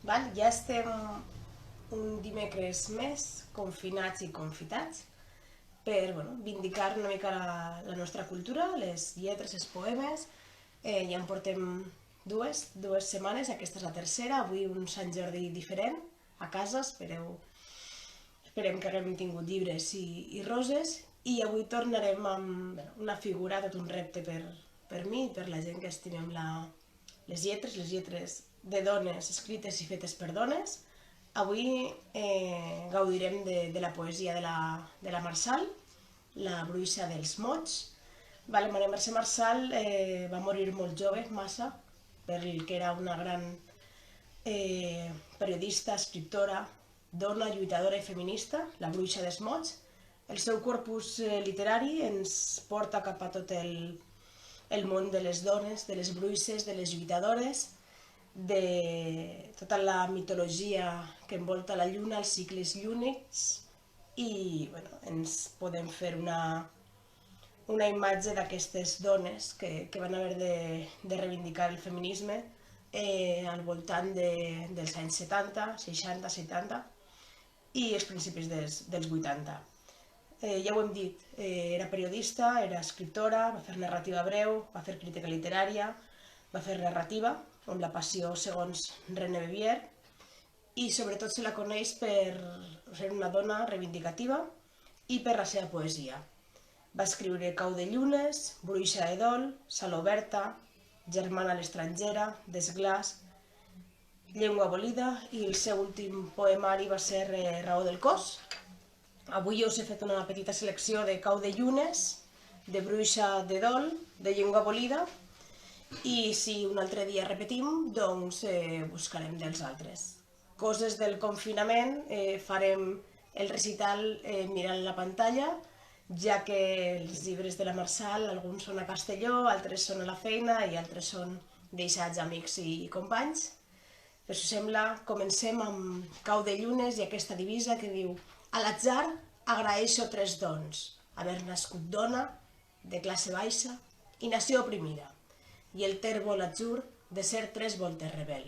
Ja estem un dimecres més confinats i confitats per vindicar una mica la nostra cultura, les lletres, els poemes. Ja en portem dues setmanes, aquesta és la tercera, avui un Sant Jordi diferent a casa, esperem que haguem tingut llibres i roses, i avui tornarem amb una figura, tot un repte per mi i per la gent que estimem les lletres de dones escrites i fetes per dones. Avui gaudirem de la poesia de la Marsal, la bruixa dels mots. Maria Mercè Marçal va morir molt jove, massa, perquè era una gran periodista, escriptora, dona, lluitadora i feminista, la bruixa dels mots. El seu corpus literari ens porta cap a tot el món de les dones, de les bruixes, de les lluitadores, de tota la mitologia que envolta la lluna, els cicles llúnics, i ens podem fer una imatge d'aquestes dones que van haver de reivindicar el feminisme al voltant dels anys 70, 60, 70 i els principis dels 80. Ja ho hem dit, era periodista, era escriptora, va fer narrativa breu, va fer crítica literària, va fer narrativa, amb la passió segons René Bevier, i sobretot se la coneix per ser una dona reivindicativa i per la seva poesia. Va escriure Cau de llunes, Bruixa de dol, Sala oberta, Germana a l'estrangera, Desglaç, Llengua abolida, i el seu últim poemari va ser Raó del cos. Avui us he fet una petita selecció de Cau de llunes, de Bruixa de dol, de Llengua abolida, i si un altre dia repetim, doncs buscarem dels altres. Coses del confinament, farem el recital mirant la pantalla, ja que els llibres de la Marsal, alguns són a Castelló, altres són a la feina i altres són deixats a amics i companys. Per si us sembla, comencem amb Cau de llunes i aquesta divisa que diu: a l'atzar agraeixo 3 dons: haver nascut dona, de classe baixa i nació oprimida, i el tèrbol atzur de ser 3 voltes rebel.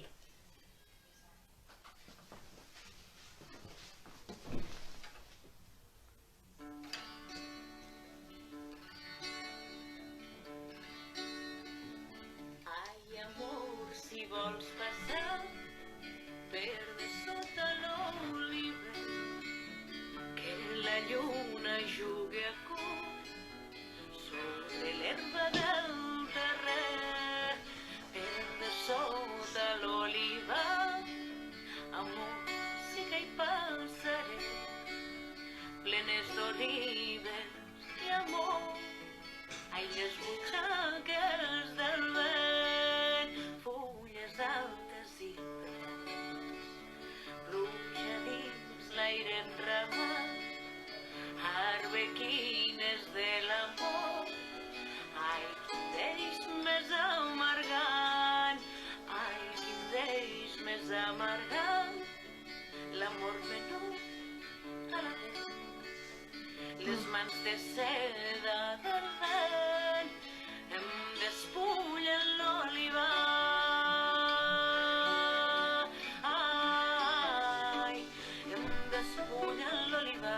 Ai, amor, si vols passar per de sota l'oliva, que la lluna jugui a curt sobre l'herba del terrer. Per de sota l'oliva, amor, sí que hi passaré, plenes d'olives i amor. Ai, les butxaques del vent, fulles altes i verdes, pluja dins l'aire enramat, arbequines de l'amor. Ai, quin d'ells més amargant, ai, quin d'ells més amargant, l'amor venut a la dent, les mans de seda del vent em despullen l'oliva. Ai, em despullen l'oliva.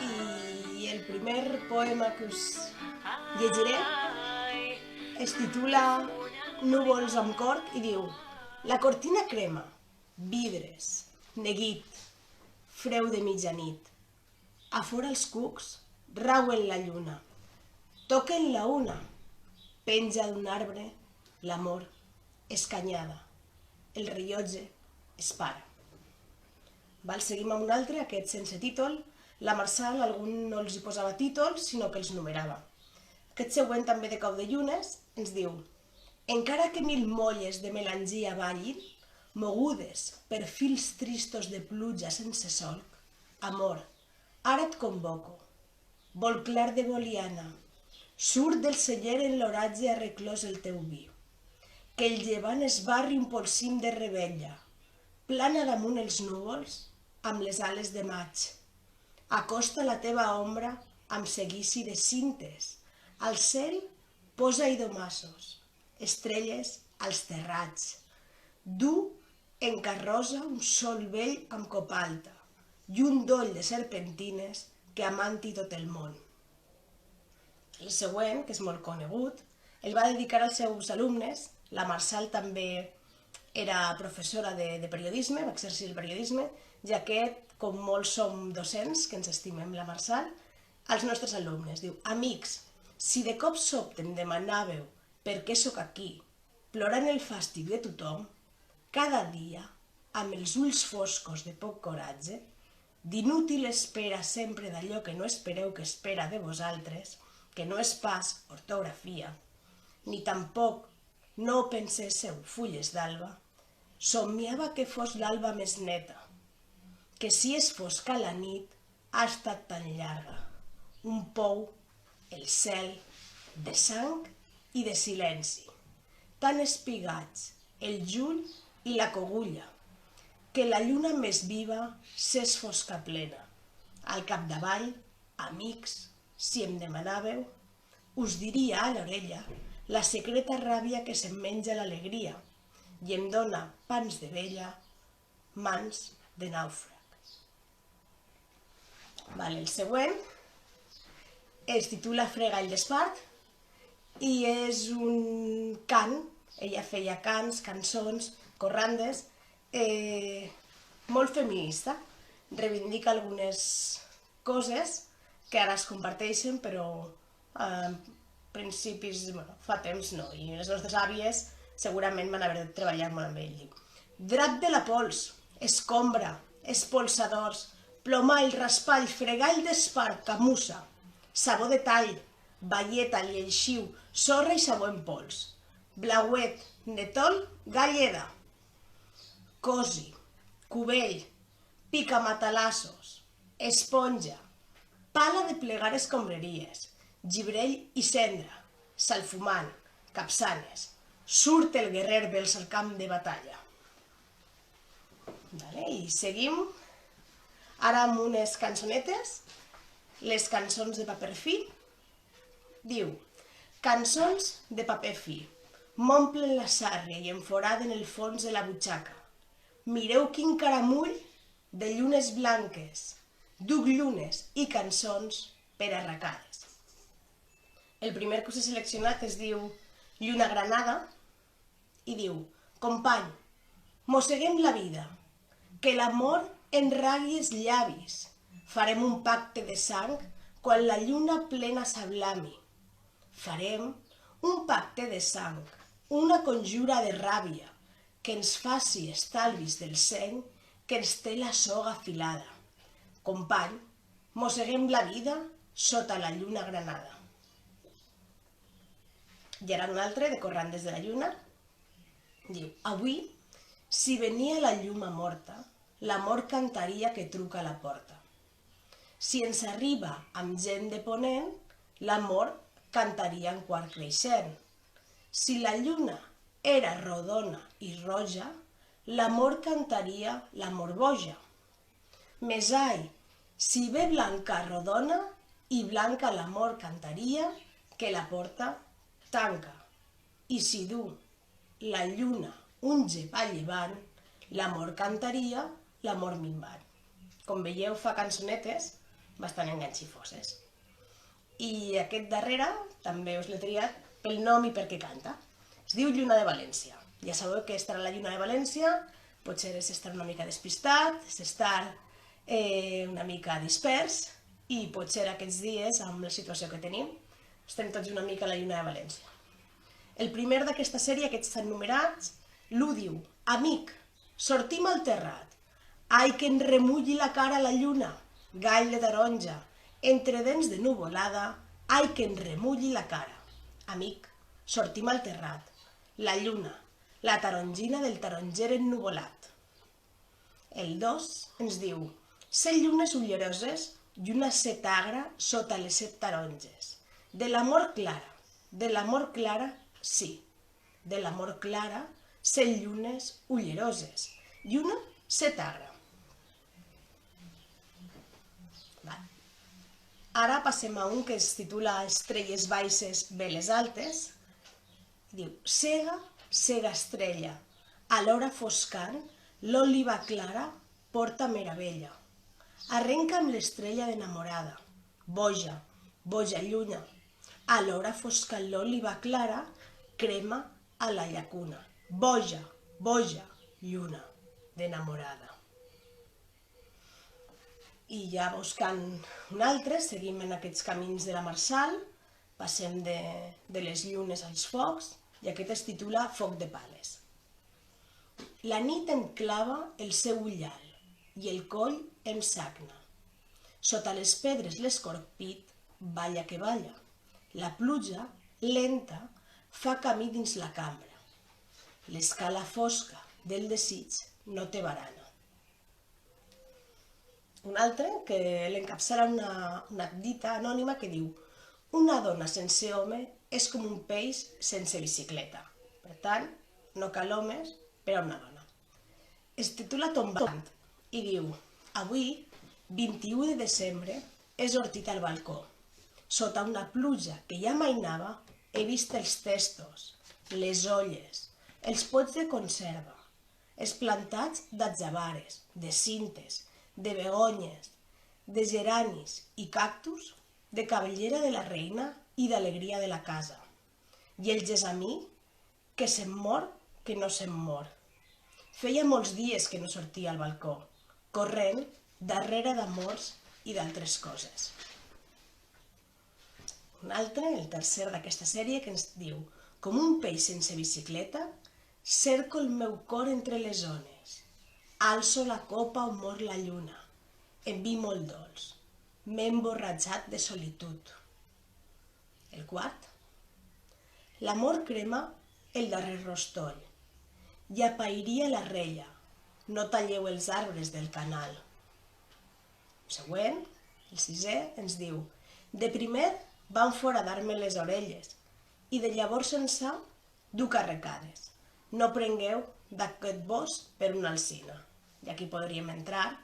I el primer poema que us llegiré es titula Núvols amb corc i diu: la cortina crema, vidres, neguit, freu de mitjanit. A fora els cucs rauen la lluna, toquen la una, penja d'un arbre l'amor, escanyada, el rellotge es para. Seguim amb un altre, aquest sense títol. La Marsal, algun no els hi posava títols, sinó que els numerava. Aquest següent, també de Cau de llunes, ens diu: encara que 1000 molles de melangia ballin, mogudes per fils tristos de pluja sense solc, amor, ara et convoco. Vol clar de boliana, surt del celler en l'oratge a reclòs el teu vi. Que el llevant esbarri un polsim de rebella, plana damunt els núvols amb les ales de maig. Acosta la teva ombra amb seguici de cintes. Al cel posa idomassos, estrelles als terrats. Du encarrosa un sol vell amb copa alta i un doll de serpentines que amanti tot el món. El següent, que és molt conegut, el va dedicar als seus alumnes. La Marsal també era professora de periodisme, va exercir el periodisme, i aquest, com molts som docents, que ens estimem la Marsal, als nostres alumnes. Diu: amics, si de cop sobte em demanàveu per què sóc aquí, plorant el fàstic de tothom, cada dia, amb els ulls foscos de poc coratge, d'inútil espera sempre d'allò que no espereu que espera de vosaltres, que no és pas ortografia, ni tampoc no pensésseu fulles d'alba, somniava que fos l'alba més neta, que si és fosca la nit ha estat tan llarga, un pou, el cel, de sang i de silenci, tan espigats el juny i la cogulla, que la lluna més viva s'és fosca plena. Al capdavall, amics, si em demanàveu, us diria a l'orella la secreta ràbia que se'm menja l'alegria i em dóna pans de vella, mans de nàufrag. El següent es titula Fregall d'Espart i és un cant. Ella feia cants, cançons, corrandes, molt feminista. Reivindica algunes coses que ara es comparteixen, però principis, fa temps no, i les nostres àvies segurament van haver de treballar molt amb ell. Drap de la pols, escombra, espolsadors, plomall, raspall, fregall d'espart, camussa, sabó de tall, balleta, lleixiu, sorra i sabó en pols, blauet, netol, galleda, cosi, cubell, picamatalassos, esponja, pala de plegar escombraries, llibrell i cendra, salfumant, capçanes. Surt el guerrer vels al camp de batalla. I seguim ara amb unes cançonetes, les cançons de paper fi. Diu: cançons de paper fi, m'omplen la sàrria i enforaden el fons de la butxaca. Mireu quin caramull de llunes blanques, duc llunes i cançons per arracades. El primer que us he seleccionat es diu Lluna Granada i diu: company, mosseguem la vida, que l'amor enragui els llavis, farem un pacte de sang quan la lluna plena s'ablami. Farem un pacte de sang, una conjura de ràbia, que ens faci estalvis del seny que ens té la soga afilada. Company, mosseguem la vida sota la lluna granada. I ara un altre de Corrandes de la lluna. Diu: avui, si venia la lluma morta, l'amor cantaria que truca a la porta. Si ens arriba amb gent de ponent, l'amor cantaria en quart creixent. Si la lluna era rodona i roja, l'amor cantaria l'amor boja. Mes ai, si ve blanca rodona i blanca l'amor cantaria que la porta tanca. I si du la lluna un gep a llevant, l'amor cantaria l'amor minvant. Com veieu, fa cançonetes bastant enganxifoses. I aquest darrere també us l'he triat pel nom i per què canta. Es diu Lluna de València. Ja sabeu que estar a la Lluna de València potser és estar una mica despistat, és estar una mica dispers, i potser aquests dies, amb la situació que tenim, estem tots una mica a la Lluna de València. El primer d'aquesta sèrie, aquests estan numerats, l'1 diu: amic, sortim al terrat, ai que en remulli la cara la lluna, gall de taronja, entre dents de nuvolada, ai que en remulli la cara. Amic, sortim al terrat, la lluna, la tarongina del taronger ennuvolat. El 2 ens diu: 7 llunes ulleroses i una set agra sota les 7 taronges. De l'amor clara, sí, de l'amor clara, 7 llunes ulleroses i una set agra. Ara passem a un que es titula Estrelles baixes, veles altes. Diu: sega, sega estrella, alhora foscant, l'òliba clara porta meravella. Arrenca amb l'estrella d'enamorada, boja, boja lluna. A l'hora fosca l'òliba clara crema a la llacuna. Boja, boja lluna d'enamorada. I ja buscant un altre, seguim en aquests camins de la Marçal, passem de les llunes als focs, i aquest es titula Foc de Pales. La nit em clava el seu ullal i el coll em sagna. Sota les pedres l'escorpit balla que balla. La pluja, lenta, fa camí dins la cambra. L'escala fosca del desig no té barana. Un altre que l'encapçala una dita anònima que diu: una dona sense home és com un peix sense bicicleta. Per tant, no cal homes per a una dona. Es titula Tombant i diu: avui, 21 de desembre, he sortit al balcó. Sota una pluja que ja mainava, he vist els testos, les olles, els pots de conserva, els plantats d'atzabares, de cintes, de begonyes, de geranis i cactus, de cabellera de la reina i d'alegria de la casa. I el gessamí, que se'm mor, que no se'm mor. Feia molts dies que no sortia al balcó, corrent darrere d'amors i d'altres coses. Un altre, el tercer d'aquesta sèrie, que ens diu: com un peix sense bicicleta, cerco el meu cor entre les ones. Alço la copa on mor la lluna. En vi molt dolç. M'he emborratxat de solitud. El quart. L'amor crema el darrer rostoll. I apairia la reia. No talleu els arbres del canal. El següent, el sisè, ens diu: de primer van foradar-me les orelles i de llavors ençà dur carrecades. No prengueu d'aquest bosc per una alzina. I aquí podríem entrar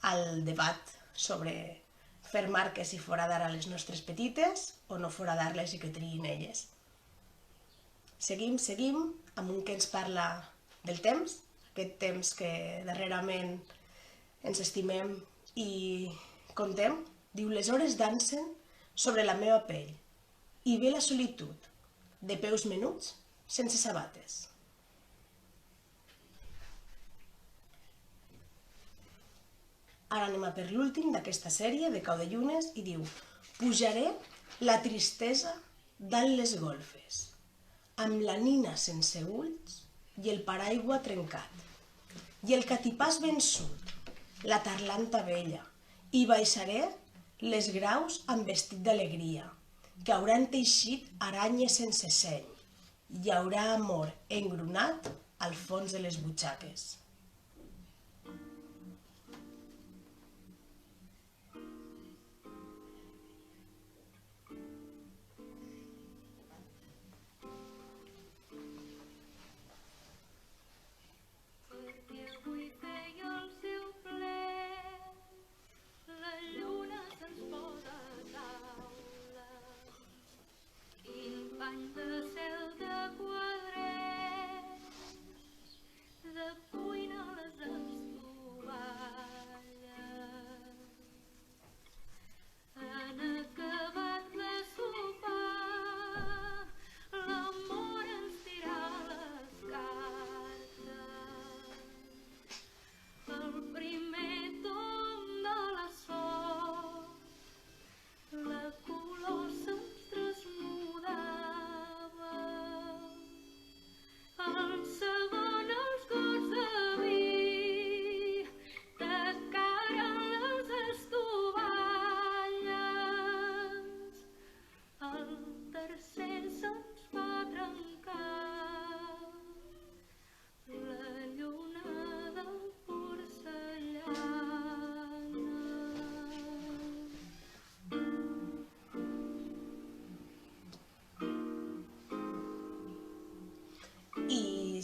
al debat sobre fer marques i foradar a les nostres petites o no foradar-les i que triïn elles. Seguim amb un que ens parla del temps, aquest temps que darrerament ens estimem i contem. Diu: les hores dansen sobre la meva pell i ve la solitud, de peus menuts, sense sabates. Ara anem a per l'últim d'aquesta sèrie de Cau de Llunes i diu: pujaré la tristesa dalt les golfes, amb la nina sense ulls i el paraigua trencat, i el catipàs vençut, la tarlanta vella, i baixaré les graus amb vestit d'alegria, que hauran teixit aranyes sense seny, i hi haurà amor engronat al fons de les butxaques.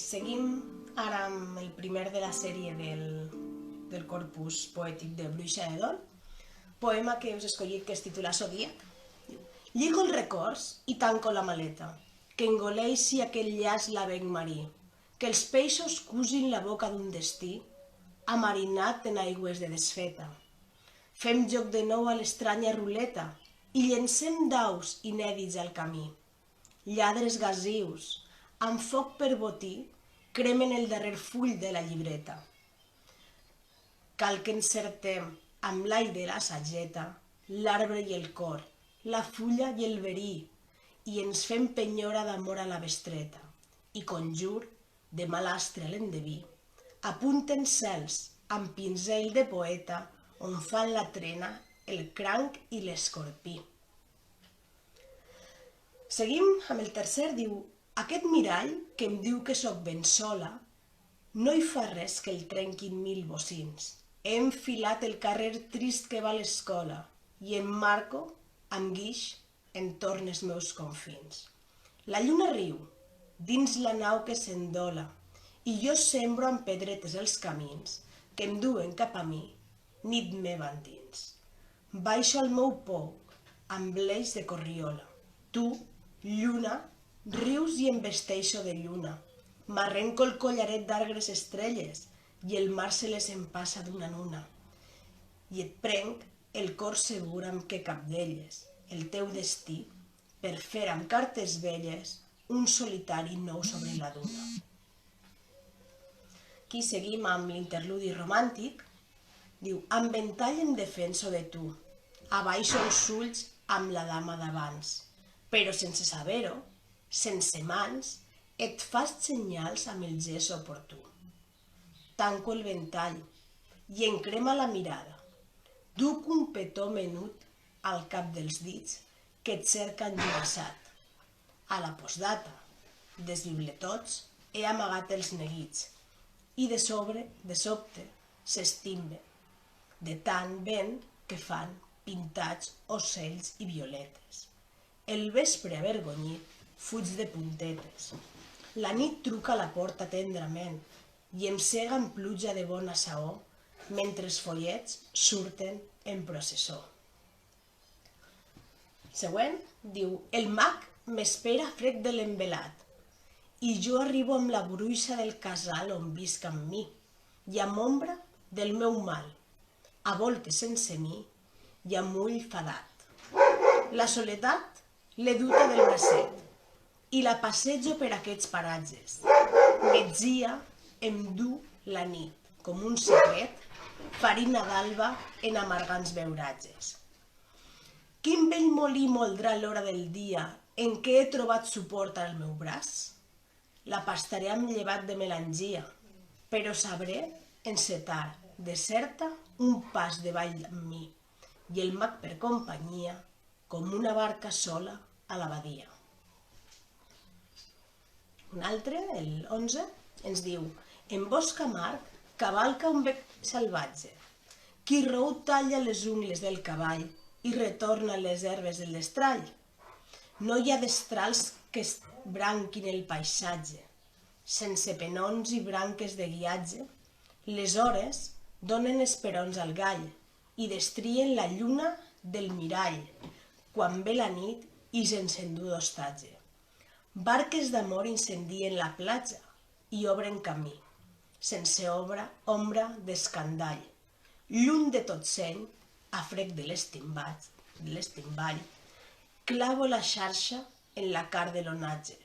Seguim ara amb el primer de la sèrie del corpus poètic de Bruixa de Dol, poema que us he escollit que es titula Zodíac. Lligo els records i tanco la maleta, que engoleixi aquell llaç l'avenc marí, que els peixos cusin la boca d'un destí amarinat en aigües de desfeta. Fem joc de nou a l'estranya ruleta i llencem daus inèdits al camí. Lladres gasius, amb foc per botí, cremen el darrer full de la llibreta. Cal que encertem amb l'all de la sageta l'arbre i el cor, la fulla i el verí, i ens fem penyora d'amor a la bestreta, i conjur, de malastre a l'endeví, apunten cels amb pinzell de poeta on fan la trena el cranc i l'escorpí. Seguim amb el tercer, diu: aquest mirall que em diu que sóc ben sola, no hi fa res que el trenquin 1000 bocins. He enfilat el carrer trist que va a l'escola i em marco, amb guix, entorn els meus confins. La lluna riu, dins la nau que s'endola, i jo sembro amb pedretes els camins que em duen cap a mi, nit meva endins. Baixo al meu pou, amb l'eix de corriola. Tu, lluna, rius i em vesteixo de lluna. M'arrenco el collaret d'argres estrelles i el mar se les empassa d'una en una. I et prenc el cor segur amb què cap d'elles, el teu destí, per fer amb cartes velles un solitari nou sobre la duna. Aquí seguim amb l'interludi romàntic. Diu: amb ventall em defenso de tu, abaixo els ulls amb la dama d'abans, però sense saber-ho, sense mans, et fas senyals amb el gest oportú. Tanco el ventall i em crema la mirada. Duc un petó menut al cap dels dits que et cerca enjogassat. A la postdata, des bibliotots, he amagat els neguits i de sobte s'estimben, de tant vent que fan pintats ocells i violetes. El vespre avergonyit fuig de puntetes. La nit truca a la porta tendrament i em cega amb pluja de bona saó mentre els follets surten en processó. Següent, diu: el mag m'espera fred de l'envelat i jo arribo amb la bruixa del casal on visc amb mi i amb ombra del meu mal, a voltes sense mi i amb ull fadat. La soledat l'he duta del bracet i la passejo per aquests paratges. Metzia em du la nit com un secret, farina d'alba en amargants beuratges. Quin vell molí moldrà l'hora del dia en què he trobat suport al meu braç? La pastaré amb llevat de melangia, però sabré encetar, deserta, un pas davall amb mi, i el mag per companyia, com una barca sola a la badia. Un altre, el 11, ens diu: en bosc amarg cavalca un bec salvatge. Qui rou talla les ungles del cavall i retorna les herbes de l'estrall. No hi ha destrals que branquin el paisatge, sense penons i branques de guiatge. Les hores donen esperons al gall i destrien la lluna del mirall, quan ve la nit i s'encendú d'hostatge. Barques d'amor incendien la platja i obren camí, sense ombra d'escandall. Lluny de tot seny, a frec de l'estimball, clavo la xarxa en la car de l'onatge,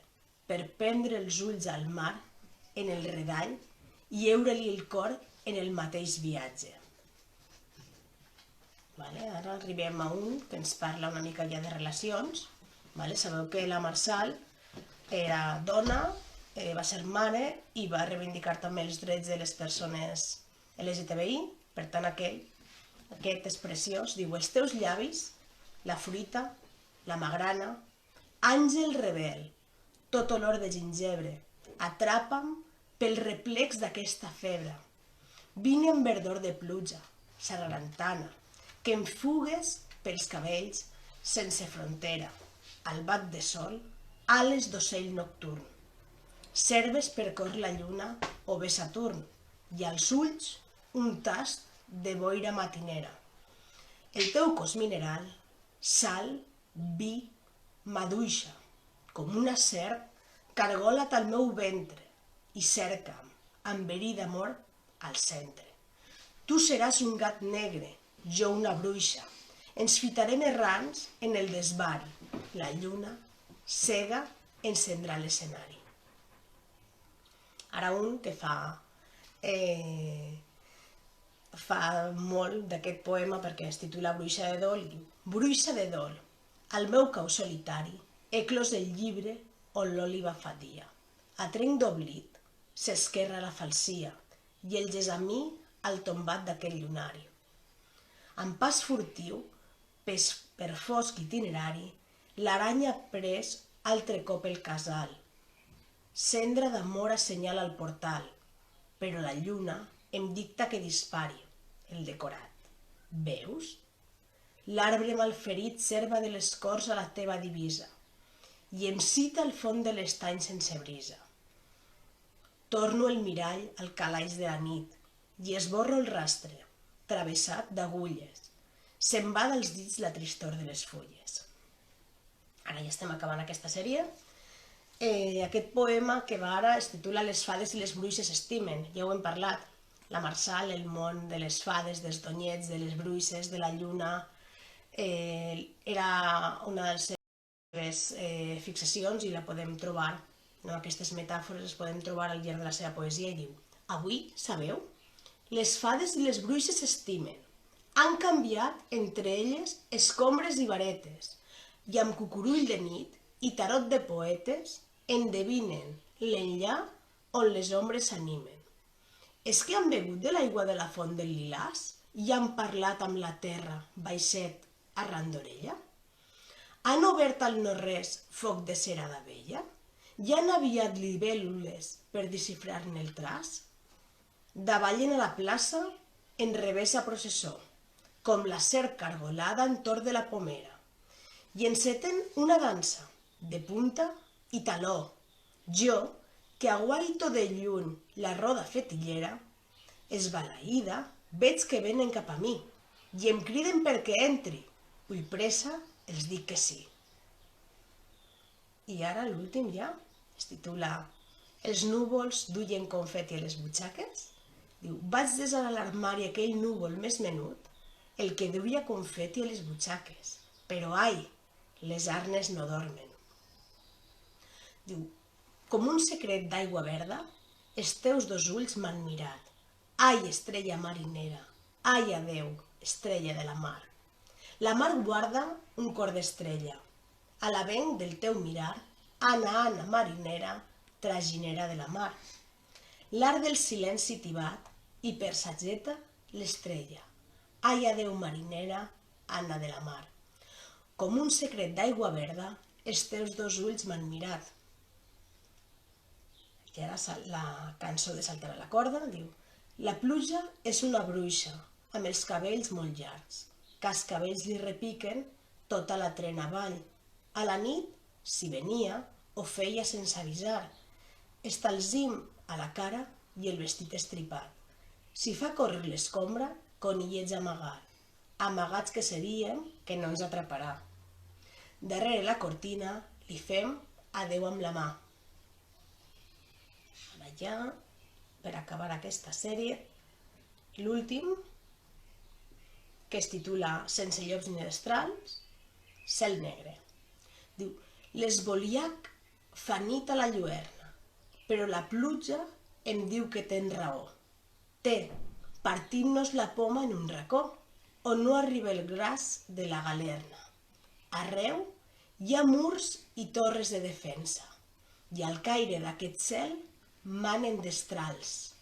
per prendre els ulls al mar en el redall i eure-li el cor en el mateix viatge. Ara arribem a un que ens parla una mica ja de relacions. Sabeu que la Marsal era dona, va ser mare i va reivindicar també els drets de les persones LGTBI. Per tant, aquest és preciós. Diu: els teus llavis, la fruita, la magrana, àngel rebel, tot olor de gingebre, atrapa'm pel replex d'aquesta febre. Vine amb verdor de pluja, sargantana, que em fugues pels cabells sense frontera, al bat de sol, ales d'ocell nocturn. Serves per cor la lluna o bé Saturn, i als ulls un tast de boira matinera. El teu cos mineral, sal, vi, maduixa, com una serp, cargola't al meu ventre i cerca'm, amb verí d'amor, al centre. Tu seràs un gat negre, jo una bruixa. Ens fitarem errants en el desvari. La lluna, cega, encendrà l'escenari. Ara un que fa molt d'aquest poema perquè es titula Bruixa de dol i diu: Bruixa de dol, al meu cau solitari he clos el llibre on l'òliba fa dia. A trenc d'oblit s'esquerra la falsia i el gessamí al tombat d'aquest llunari. Amb pas furtiu, per fosc itinerari, l'aranya ha pres altre cop el casal. Cendra d'amor assenyala el portal, però la lluna em dicta que dispari el decorat. Veus? L'arbre malferit serva de les corts a la teva divisa i em cita al fons de l'estany sense brisa. Torno el mirall al calaix de la nit i esborro el rastre, travessat d'agulles. Se'n va dels dits la tristor de les fulles. Ara ja estem acabant aquesta sèrie. Aquest poema que va ara es titula Les fades i les bruixes estimen. Ja ho hem parlat. La Marsal, el món de les fades, dels donyets, de les bruixes, de la lluna, era una de les seves fixacions i la podem trobar, aquestes metàfores les podem trobar al llarg de la seva poesia i diu: avui, sabeu? Les fades i les bruixes s'estimen. Han canviat entre elles escombres i varetes i amb cucurull de nit i tarot de poetes endevinen l'enllà on les ombres s'animen. És que han begut de l'aigua de la font del Lilàs i han parlat amb la terra, baixet, arran d'orella? Han obert al no-res foc de cera d'abella? I han aviat libèl·lules per desxifrar-ne el traç? Davallen a la plaça en revessa processó, com la serp cargolada entorn de la pomera, i enceten una dansa, de punta i taló. Jo, que aguaito de lluny la roda fetillera, esbalaïda, veig que venen cap a mi, i em criden perquè entri. Ull pressa, els dic que sí. I ara l'últim ja, es titula Els núvols duien confeti a les butxaques. Diu: vaig desar a l'armari aquell núvol més menut, el que duia confeti a les butxaques. Però, ai, les arnes no dormen. Diu: com un secret d'aigua verda, els teus dos ulls m'han mirat. Ai, estrella marinera, ai, adeu, estrella de la mar. La mar guarda un cor d'estrella. A la vent del teu mirar, Anna, Anna, marinera, traginera de la mar. L'art del silenci tibat i per sageta l'estrella. Ai, adeu, marinera, Anna de la mar. Com un secret d'aigua verda, els teus dos ulls m'han mirat. I ara la cançó de Saltar a la corda diu: la pluja és una bruixa, amb els cabells molt llargs. Cascavells li repiquen tota la trena avall. A la nit, si venia, ho feia sense avisar. Estalzim a la cara i el vestit estripat. Si fa córrer l'escombra, conillets amagar. Amagats que seríem, que no ens atraparà. Darrere la cortina li fem adeu amb la mà. Ara ja, per acabar aquesta sèrie, l'últim, que es titula Sense llops ni destrals, Cel negre. Diu: l'esboliac fa nit a la lluerna, però la pluja em diu que tens raó. Partint-nos la poma en un racó, on no arriba el gras de la galerna. Arreu hi ha murs i torres de defensa, i al caire d'aquest cel manen destrals.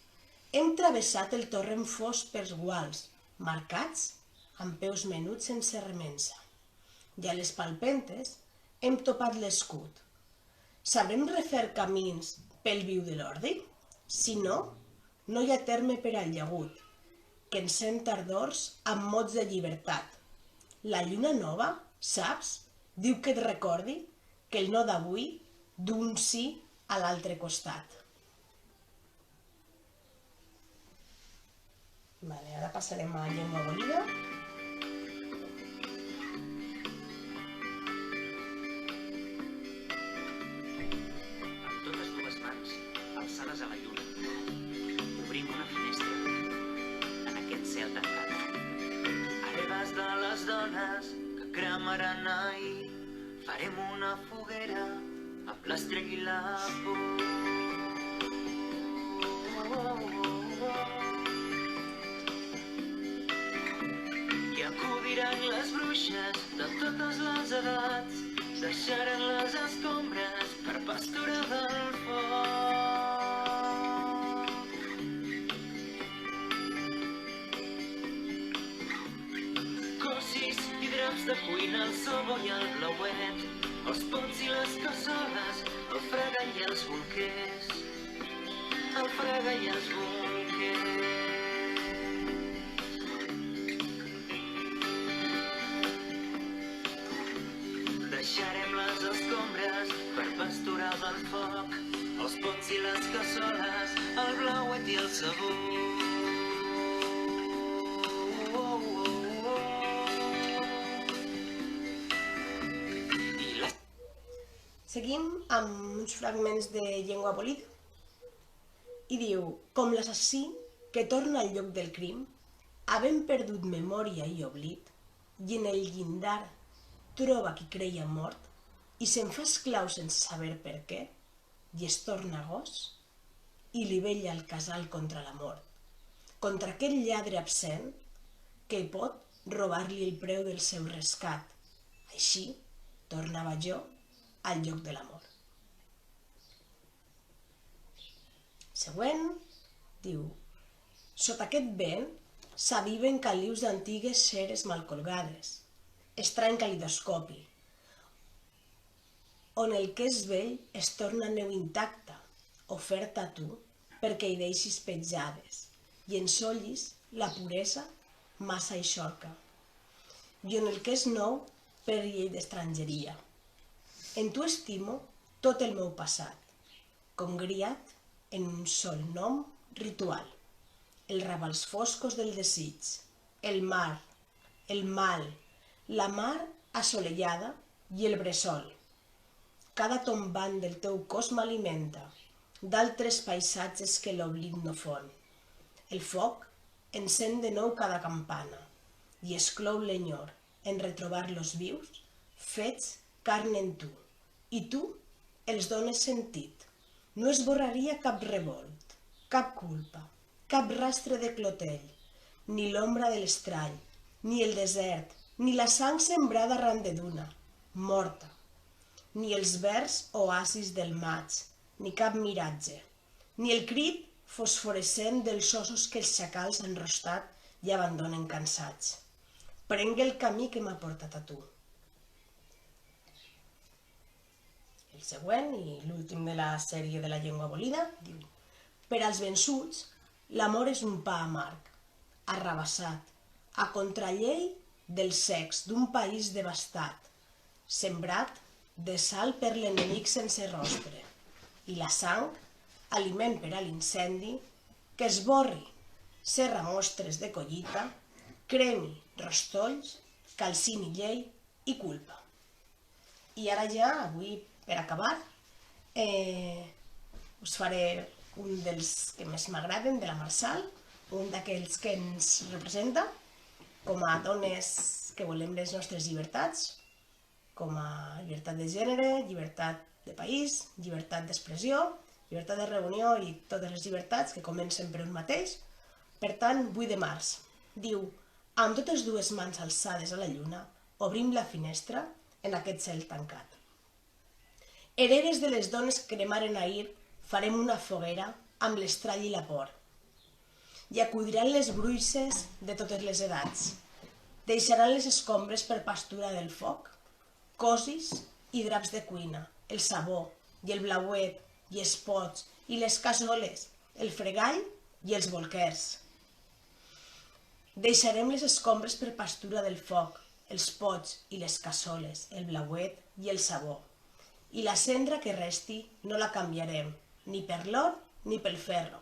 Hem travessat el torrent fosc pels guals, marcats amb peus menuts sense remensa. I a les palpentes hem topat l'escut. Sabrem refer camins pel viu de l'ordi? Si no, no hi ha terme per al llagut, que encén tardors amb mots de llibertat. La lluna nova, saps, diu que et recordi que el no d'avui d'un sí a l'altre costat. Ara passarem a llengua abolida. Amb totes dues mans alçades a la lluna, obrim una finestra en aquest cel berenai, farem una foguera amb l'estrec i la por. I acudiran les bruixes de totes les edats, deixaran les escombres per pasturar del foc. Cosis i draps de cuina, el sobo i el blauet, els pots i les cassoles, el frega i els bolquers, el frega i els bolquers. Deixarem les escombres per pasturar del foc, els pots i les cassoles, el blauet i el sabó. Seguim amb uns fragments de llengua abolida i diu: com l'assassí que torna al lloc del crim, havent perdut memòria i oblit, i en el llindar troba qui creia mort i se'n fa esclau sense saber per què, i es torna gos i li vella el casal contra la mort, contra aquell lladre absent que pot robar-li el preu del seu rescat. Així tornava jo al lloc de l'amor. Següent, diu: sota aquest vent s'aviven calius d'antigues ceres mal colgades, estrany calidoscopi, on el que és vell es torna neu intacta, oferta a tu perquè hi deixis petjades i ensollis la puresa massa eixorca, i on el que és nou per llei d'estrangeria. En tu estimo tot el meu passat, congriat en un sol nom ritual, el rabals foscos del desig, el mar, el mal, la mar assolellada i el bressol. Cada tombant del teu cos m'alimenta d'altres paisatges que l'oblit no fon. El foc encén de nou cada campana i exclou l'enyor en retrobar-los vius, fets carn en tu, i tu els dones sentit. No esborraria cap revolt, cap culpa, cap rastre de clotell, ni l'ombra de l'estrany, ni el desert, ni la sang sembrada arran de duna, morta, ni els verds oasis del maig, ni cap miratge, ni el crit fosforescent dels ossos que els xacals han rostat i abandonen cansats. Prenc el camí que m'ha portat a tu. El següent i l'últim de la sèrie de la llengua abolida diu: per als vençuts, l'amor és un pa amarg, arrabassat, a contrallei del sex d'un país devastat, sembrat de sal per l'enemic sense rostre, i la sang, aliment per a l'incendi, que esborri, serra mostres de collita, cremi, rostolls, calcini llei i culpa. I ara ja, avui, per acabar, us faré un dels que més m'agraden, de la Marsal, un d'aquells que ens representa com a dones que volem les nostres llibertats, com a llibertat de gènere, llibertat de país, llibertat d'expressió, llibertat de reunió i totes les llibertats que comencen per un mateix. Per tant, 8 de març, diu: amb totes dues mans alçades a la lluna, obrim la finestra en aquest cel tancat. Heredes de les dones que cremaren ahir, farem una foguera amb l'estrall i la por. I acudiran les bruixes de totes les edats. Deixaran les escombres per pastura del foc, cosis i draps de cuina, el sabó i el blauet i els pots i les cassoles, el fregall i els bolquers. Deixarem les escombres per pastura del foc, els pots i les cassoles, el blauet i el sabó. I la cendra que resti no la canviarem, ni per l'or ni pel ferro,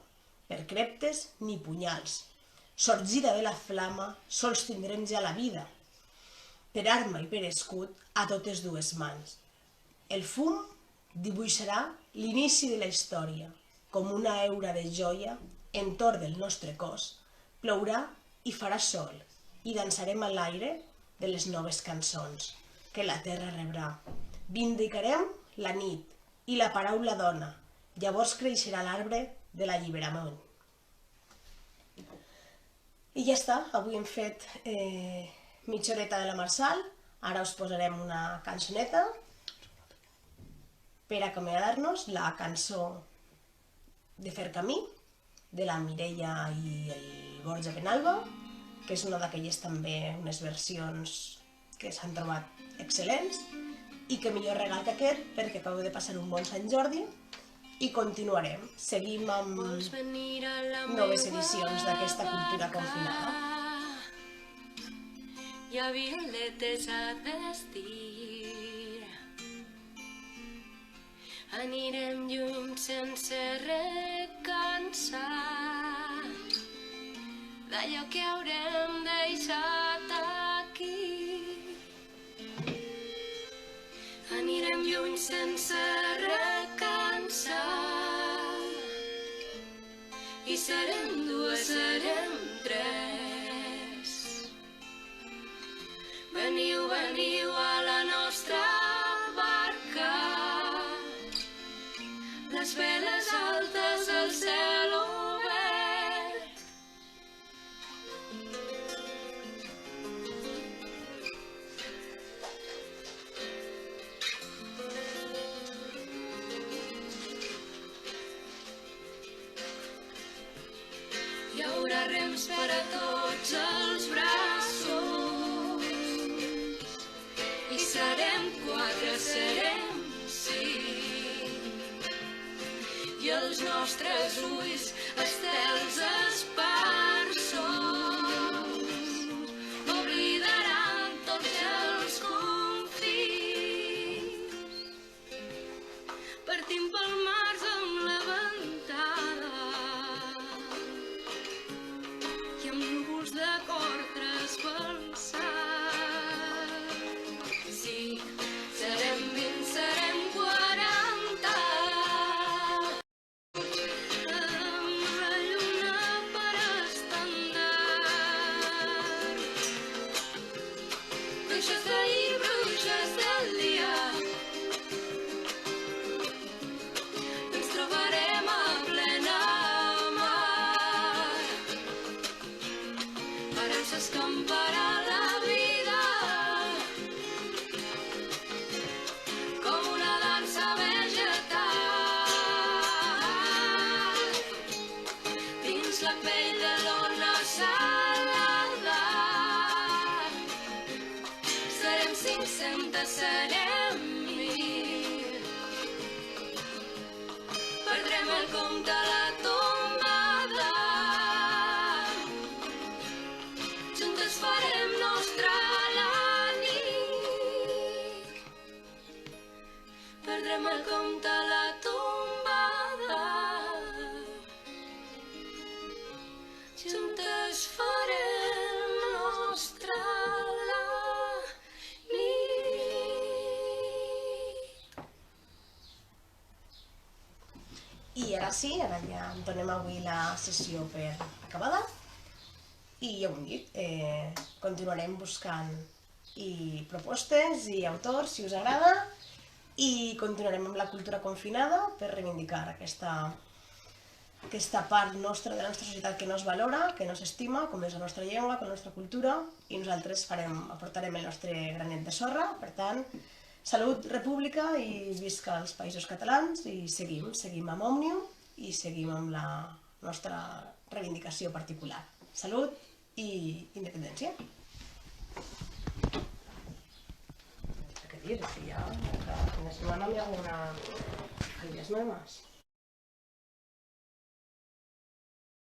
per creptes ni punyals. Sorgida de la flama, sols tindrem ja la vida, per arma i per escut a totes dues mans. El fum dibuixarà l'inici de la història, com una heura de joia entorn del nostre cos, plourà i farà sol, i dansarem a l'aire de les noves cançons, que la terra rebrà. Vindicarem la nit i la paraula dona, llavors creixerà l'arbre de l'alliberament. I ja està, avui hem fet mitja horeta de la Marçal, ara us posarem una cançoneta per acomiadar-nos, la cançó de Fer Camí, de la Mireia i el Borja Penalba, que és una d'aquelles també, unes versions que s'han trobat excel·lents, i que millor regal que aquest, perquè acabo de passar un bon Sant Jordi, i continuarem. Seguim amb noves edicions d'aquesta cultura confinada. Hi ha violetes a vestir, anirem lluny sense recansar d'allò que haurem deixat aquí. Anirem lluny sense recansar i serem dues, serem tres. Veniu, veniu a la nostra barca, les veles altes, el cel obert. Hi haurà rems per a tots els braços i serem quatre, serem cinc, i els nostres ulls estels esparsos oblidaran tots els confins. Partim pel març amb la ventada i amb núvols de cor trasbalsat. Sí, serem 20, serem 40, amb la lluna per estendard. Bruixes d'ahir, bruixes del dia, ens trobarem a plena mar. Ara s'escamparà la vida com una dansa vegetal dins la pell de l'ona salada. Serem 500, serem 1000, perdrem el compte a la tombada. Juntes farem nostra la nit, perdrem el compte a la tombada. Juntes farem nostra la nit. I ara sí, ara ja donem avui la sessió per acabada. I ja ho hem dit, continuarem buscant propostes i autors, si us agrada, i continuarem amb la cultura confinada per reivindicar aquesta part nostra de la nostra societat que no es valora, que no s'estima, com és la nostra llengua, com la nostra cultura, i nosaltres aportarem el nostre granet de sorra. Per tant, salut, república i visca els països catalans, i seguim amb Òmnium i seguim amb la nostra reivindicació particular. Salut i independència. ¿Qué decir? Si ya, en la semana me hago unas ideas nuevas.